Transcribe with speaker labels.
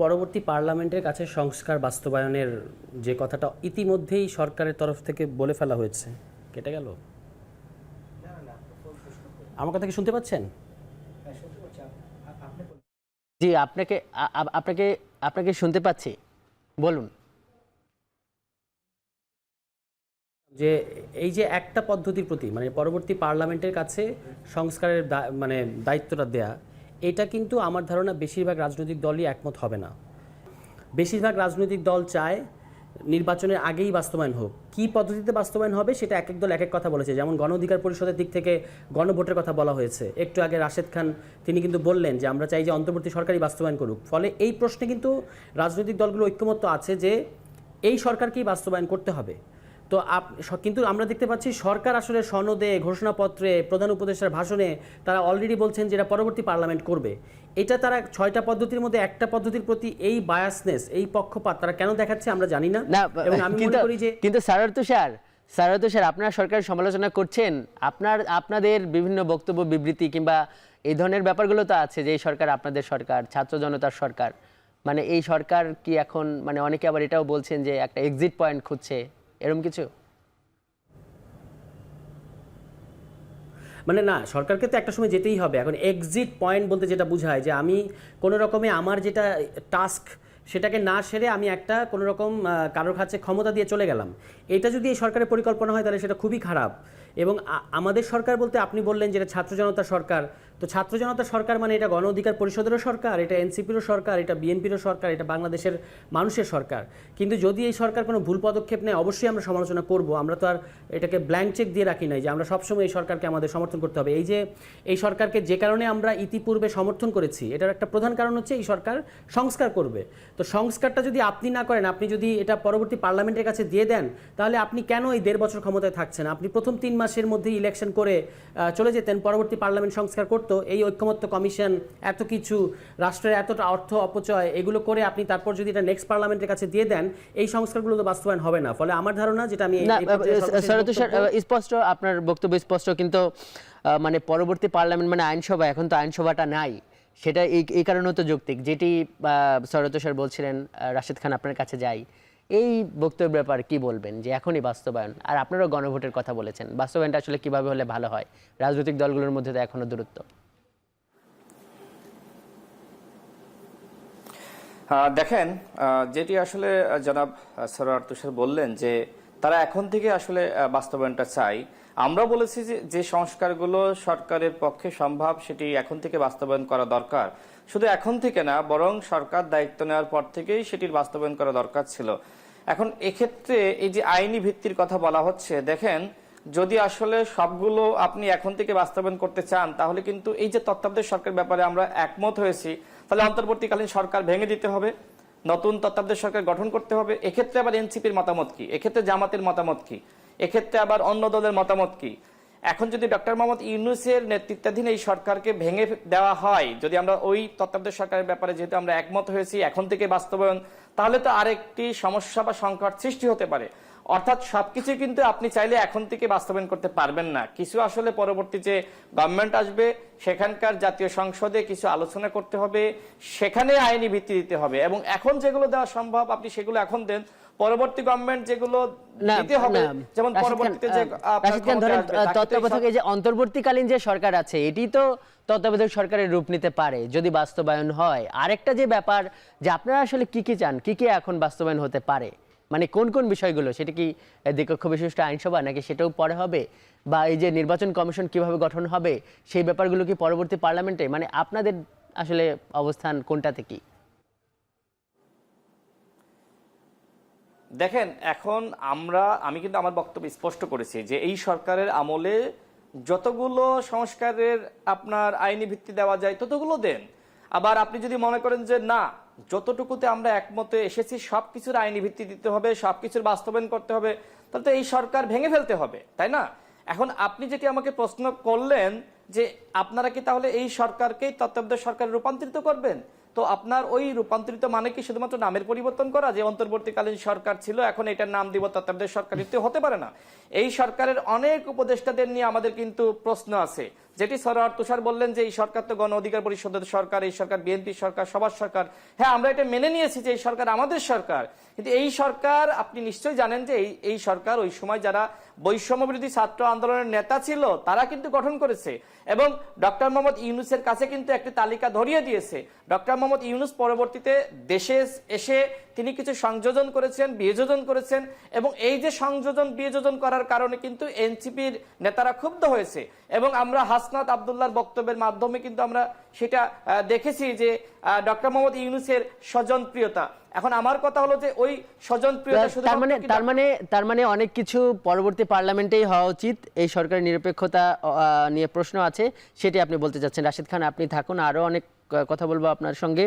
Speaker 1: পরবর্তী পার্লামেন্টের কাছে সংস্কার বাস্তবায়নের যে কথাটা ইতিমধ্যেই সরকারের তরফ থেকে বলে ফেলা হয়েছে, কেটে গেল। আমার কথা কি শুনতে পাচ্ছেন?
Speaker 2: জি, আপনাকে আপনাকে আপনাকে শুনতে পাচ্ছি, বলুন।
Speaker 1: যে এই যে একটা পদ্ধতির প্রতি মানে পরবর্তী পার্লামেন্টের কাছে সংস্কারের মানে দায়িত্বটা দেয়া, এটা কিন্তু আমার ধারণা বেশিরভাগ রাজনৈতিক দলই একমত হবে না। বেশিরভাগ রাজনৈতিক দল চায় নির্বাচনের আগেই বাস্তবায়ন হোক। কী পদ্ধতিতে বাস্তবায়ন হবে সেটা এক এক দল এক এক কথা বলেছে। যেমন গণ অধিকার পরিষদের দিক থেকে গণভোটের কথা বলা হয়েছে। একটু আগে রাশেদ খান তিনি কিন্তু বললেন যে আমরা চাই যে অন্তর্বর্তী সরকারই বাস্তবায়ন করুক। ফলে এই প্রশ্নে কিন্তু রাজনৈতিক দলগুলো ঐক্যমত্য আছে যে এই সরকারকেই বাস্তবায়ন করতে হবে। তো কিন্তু আমরা দেখতে পাচ্ছি সরকার আসলে সনদে, ঘোষণাপত্রে, প্রধান উপদেষ্টার ভাষণে তারা অলরেডি বলছেন যে এটা পরবর্তী পার্লামেন্ট করবে। এটা তারা 6টা পদ্ধতির মধ্যে একটা পদ্ধতির প্রতি এই বায়াসনেস, এই পক্ষপাত তারা কেন দেখাচ্ছে আমরা জানি না। এবং আমি মনে করি যে
Speaker 2: কিন্তু স্যার আপনারা সরকারের সমালোচনা করছেন, আপনাদের বিভিন্ন বক্তব্য, বিবৃতি কিংবা এই ধরনের ব্যাপারগুলো তো আছে যে এই সরকার আপনাদের সরকার, ছাত্র জনতার সরকার। মানে এই সরকার কি এখন, মানে অনেকে আবার এটাও বলছেন যে একটা এক্সিট পয়েন্ট খুঁজছে, এরকম কিছু?
Speaker 1: মানে না, সরকারকে তো একটা সময় যেতেই হবে। এখন এক্সিট পয়েন্ট বলতে যেটা বোঝায় যে আমি কোনো রকমে আমার যেটা টাস্ক সেটাকে না সেরে আমি একটা কোনো রকম কারোর কাছে ক্ষমতা দিয়ে চলে গেলাম, এটা যদি এই সরকারের পরিকল্পনা হয় তাহলে সেটা খুবই খারাপ। এবং আমাদের সরকার বলতে আপনি বললেন যে এটা ছাত্র জনতা সরকার, তো ছাত্র জনতা সরকার মানে এটা গণ অধিকার পরিষদেরও সরকার, এটা এনসিপিরও সরকার, এটা বিএনপিরও সরকার, এটা বাংলাদেশের মানুষের সরকার। কিন্তু যদি এই সরকার কোনো ভুল পদক্ষেপ নেয় অবশ্যই আমরা সমালোচনা করব। আমরা তো আর এটাকে ব্ল্যাঙ্ক চেক দিয়ে রাখি নাই যে আমরা সবসময় এই সরকারকে আমাদের সমর্থন করতে হবে। এই যে এই সরকারকে যে কারণে আমরা ইতিপূর্বে সমর্থন করেছি, এটার একটা প্রধান কারণ হচ্ছে এই সরকার সংস্কার করবে। তো সংস্কারটা যদি আপনি না করেন, আপনি যদি এটা পরবর্তী পার্লামেন্টের কাছে দিয়ে দেন, তাহলে আপনি কেন এই 1.5 বছর ক্ষমতায় থাকছেন? আপনি প্রথম 3 মাসের মধ্যে ইলেকশন করে চলে যেতেন, পরবর্তী পার্লামেন্ট সংস্কার করতো। এই ঐক্যমত্য কমিশন, এত কিছু, রাষ্ট্রের এতটা অর্থ অপচয়, এগুলো করে আপনি তারপর যদি এটা নেক্সট পার্লামেন্টের কাছে দিয়ে দেন, এই সংস্কারগুলো তো বাস্তবায়ন হবে না। ফলে আমার ধারণা যেটা আমি
Speaker 2: স্পষ্ট, আপনার বক্তব্য স্পষ্ট, কিন্তু মানে পরবর্তী পার্লামেন্ট মানে আইনসভা, এখন তো আইনসভাটা নাই, সেটা এই কারণে তো যৌক্তিক যেটি সৈয়দ স্যার বলছিলেন। রাশেদ খান, আপনার কাছে যাই, এই বক্তব্যের ব্যাপারে কি বলবেন যে এখনই বাস্তবায়ন? আর আপনারাও গণভোটের কথা বলেছেন, বাস্তবায়নটা আসলে কিভাবে হলে ভালো হয়? রাজনৈতিক দলগুলোর মধ্যে তো এখনো দূরত্ব।
Speaker 3: দেখেন, যেটি আসলে জনাব সরোয়ার তুষার বললেন যে তারা এখন থেকে আসলে বাস্তবায়নটা চাই। আমরা বলেছি যে সংস্কারগুলো সরকারের পক্ষে সম্ভব সেটি এখন থেকে বাস্তবায়ন করা দরকার। শুধু এখন থেকে না, বরং সরকার দায়িত্ব নেওয়ার পর থেকেই সেটির বাস্তবায়ন করা দরকার ছিল। এখন এক্ষেত্রে এই যে আইনি ভিত্তির কথা বলা হচ্ছে, দেখেন, যদি আসলে সবগুলো আপনি এখন থেকে বাস্তবায়ন করতে চান, তাহলে কিন্তু এই যে তত্ত্বাবধায়ক সরকার ব্যাপারে আমরা একমত হয়েছি, তাহলে অন্তর্বর্তীকালীন সরকার ভেঙে দিতে হবে, নতুন তত্ত্বাবধায়ক সরকার গঠন করতে হবে। এক্ষেত্রে আবার এনসিপির মতামত কি, এক্ষেত্রে জামাতের মতামত কি, এক্ষেত্রে আবার অন্য দলের মতামত কি? এখন যদি ডক্টর মোহাম্মদ ইউনূসের নেতৃত্বাধীন এই সরকারকে ভেঙে দেওয়া হয়, যদি আমরা ওই তত্ত্বাবধায়ক সরকারের ব্যাপারে যেহেতু আমরা একমত হয়েছি এখন থেকে বাস্তবায়ন, তাহলে তো আরেকটি সমস্যা বা সংকট সৃষ্টি হতে পারে। অর্থাৎ সবকিছু কিন্তু আপনি চাইলে এখন থেকে বাস্তবায়ন করতে পারবেন না। কিছু আসলে পরবর্তী যে গভর্নমেন্ট আসবে সেখানকার জাতীয় সংসদে কিছু আলোচনা করতে হবে, সেখানে আইনি ভিত্তি দিতে হবে। এবং এখন যেগুলো দেওয়া সম্ভব আপনি সেগুলো এখন দেন, পরবর্তী গভর্নমেন্ট যেগুলো দিতে হবে, যেমন পরবর্তীতে যে
Speaker 2: তত্ত্বাবধায়ক যে অন্তর্বর্তীকালীন যে সরকার আছে, এটি তো তত্ত্বাবধায়ক সরকারের রূপ নিতে পারে যদি বাস্তবায়ন হয়। আরেকটা যে ব্যাপার যে আপনারা আসলে কি কি চান, কি কি এখন বাস্তবায়ন হতে পারে, মানে কোন কোন বিষয়গুলো, সেটা কি দ্বিকক্ষ বিশিষ্ট আইনসভা নাকি সেটাও পরে হবে, বা এই যে নির্বাচন কমিশন কিভাবে গঠন হবে সেই ব্যাপারগুলো কি পরবর্তী পার্লামেন্টে, মানে আপনাদের আসলে অবস্থান কোনটাতে কি?
Speaker 3: দেখেন, এখন আমি কিন্তু আমার বক্তব্য স্পষ্ট করেছি যে এই সরকারের আমলে যতগুলো সংস্কারের আপনার আইনি ভিত্তি দেওয়া যায় ততগুলো দেন। আবার আপনি যদি মনে করেন যে না, যতটুকুতে আমরা একমতে এসেছি সবকিছুর আইনি ভিত্তি দিতে হবে, সবকিছুর বাস্তবায়ন করতে হবে, তাহলে তো এই সরকার ভেঙে ফেলতে হবে, তাই না? এখন আপনি যেটি আমাকে প্রশ্ন করলেন যে আপনারা কি তাহলে এই সরকারকেই তত্ত্বাবধায়ক সরকারে রূপান্তরিত করবেন, তো আপনার ওই রূপান্তরিত মানে কি শুধুমাত্র নামের পরিবর্তন করা, যে অন্তর্বর্তীকালীন সরকার ছিল এখন এটার নাম দিব তত্ত্বাবধায়ক সরকার? হতে পারে না। এই সরকারের অনেক উপদেষ্টাদের নিয়ে আমাদের কিন্তু প্রশ্ন আছে, যেটি সরোয়ার তুষার বললেন যে এই সরকার তো গণ অধিকার পরিষদের সরকার, এই সরকার বিএনপি সরকার, সবার সরকার। হ্যাঁ, আমরা এটা মেনে নিয়েছি যে এই সরকার আমাদের সরকার, কিন্তু এই সরকার আপনি নিশ্চয়ই জানেন যে এই সরকার ওই সময় যারা বৈষম্য বিরোধী ছাত্র আন্দোলনের নেতা ছিল তারা কিন্তু গঠন করেছে এবং ডক্টর মোহাম্মদ ইউনূসের কাছে কিন্তু একটি তালিকা ধরিয়ে দিয়েছে। ডক্টর মোহাম্মদ ইউনূস পরবর্তীতে দেশে এসে তিনি কিছু সংযোজন করেছেন, বিয়োজন করেছেন এবং এই যে সংযোজন বিয়োজন করার কারণে কিন্তু এনসিপির নেতারা ক্ষুব্ধ হয়েছে এবং আমরা হাসনাত আব্দুল্লাহর বক্তব্যের মাধ্যমে কিন্তু আমরা সেটা দেখেছি যে ডক্টর মোহাম্মদ ইউনূসের স্বজনপ্রিয়তা। এখন আমার কথা হলো যে ওই স্বজনপ্রিয়তা
Speaker 2: তার মানে অনেক কিছু পরবর্তী পার্লামেন্টেই হওয়া উচিত। এই সরকারের নিরপেক্ষতা নিয়ে প্রশ্ন আছে, সেটি আপনি বলতে চাচ্ছেন। রাশিদ খান, আপনি থাকুন, আরো অনেক কথা বলবো আপনার সঙ্গে।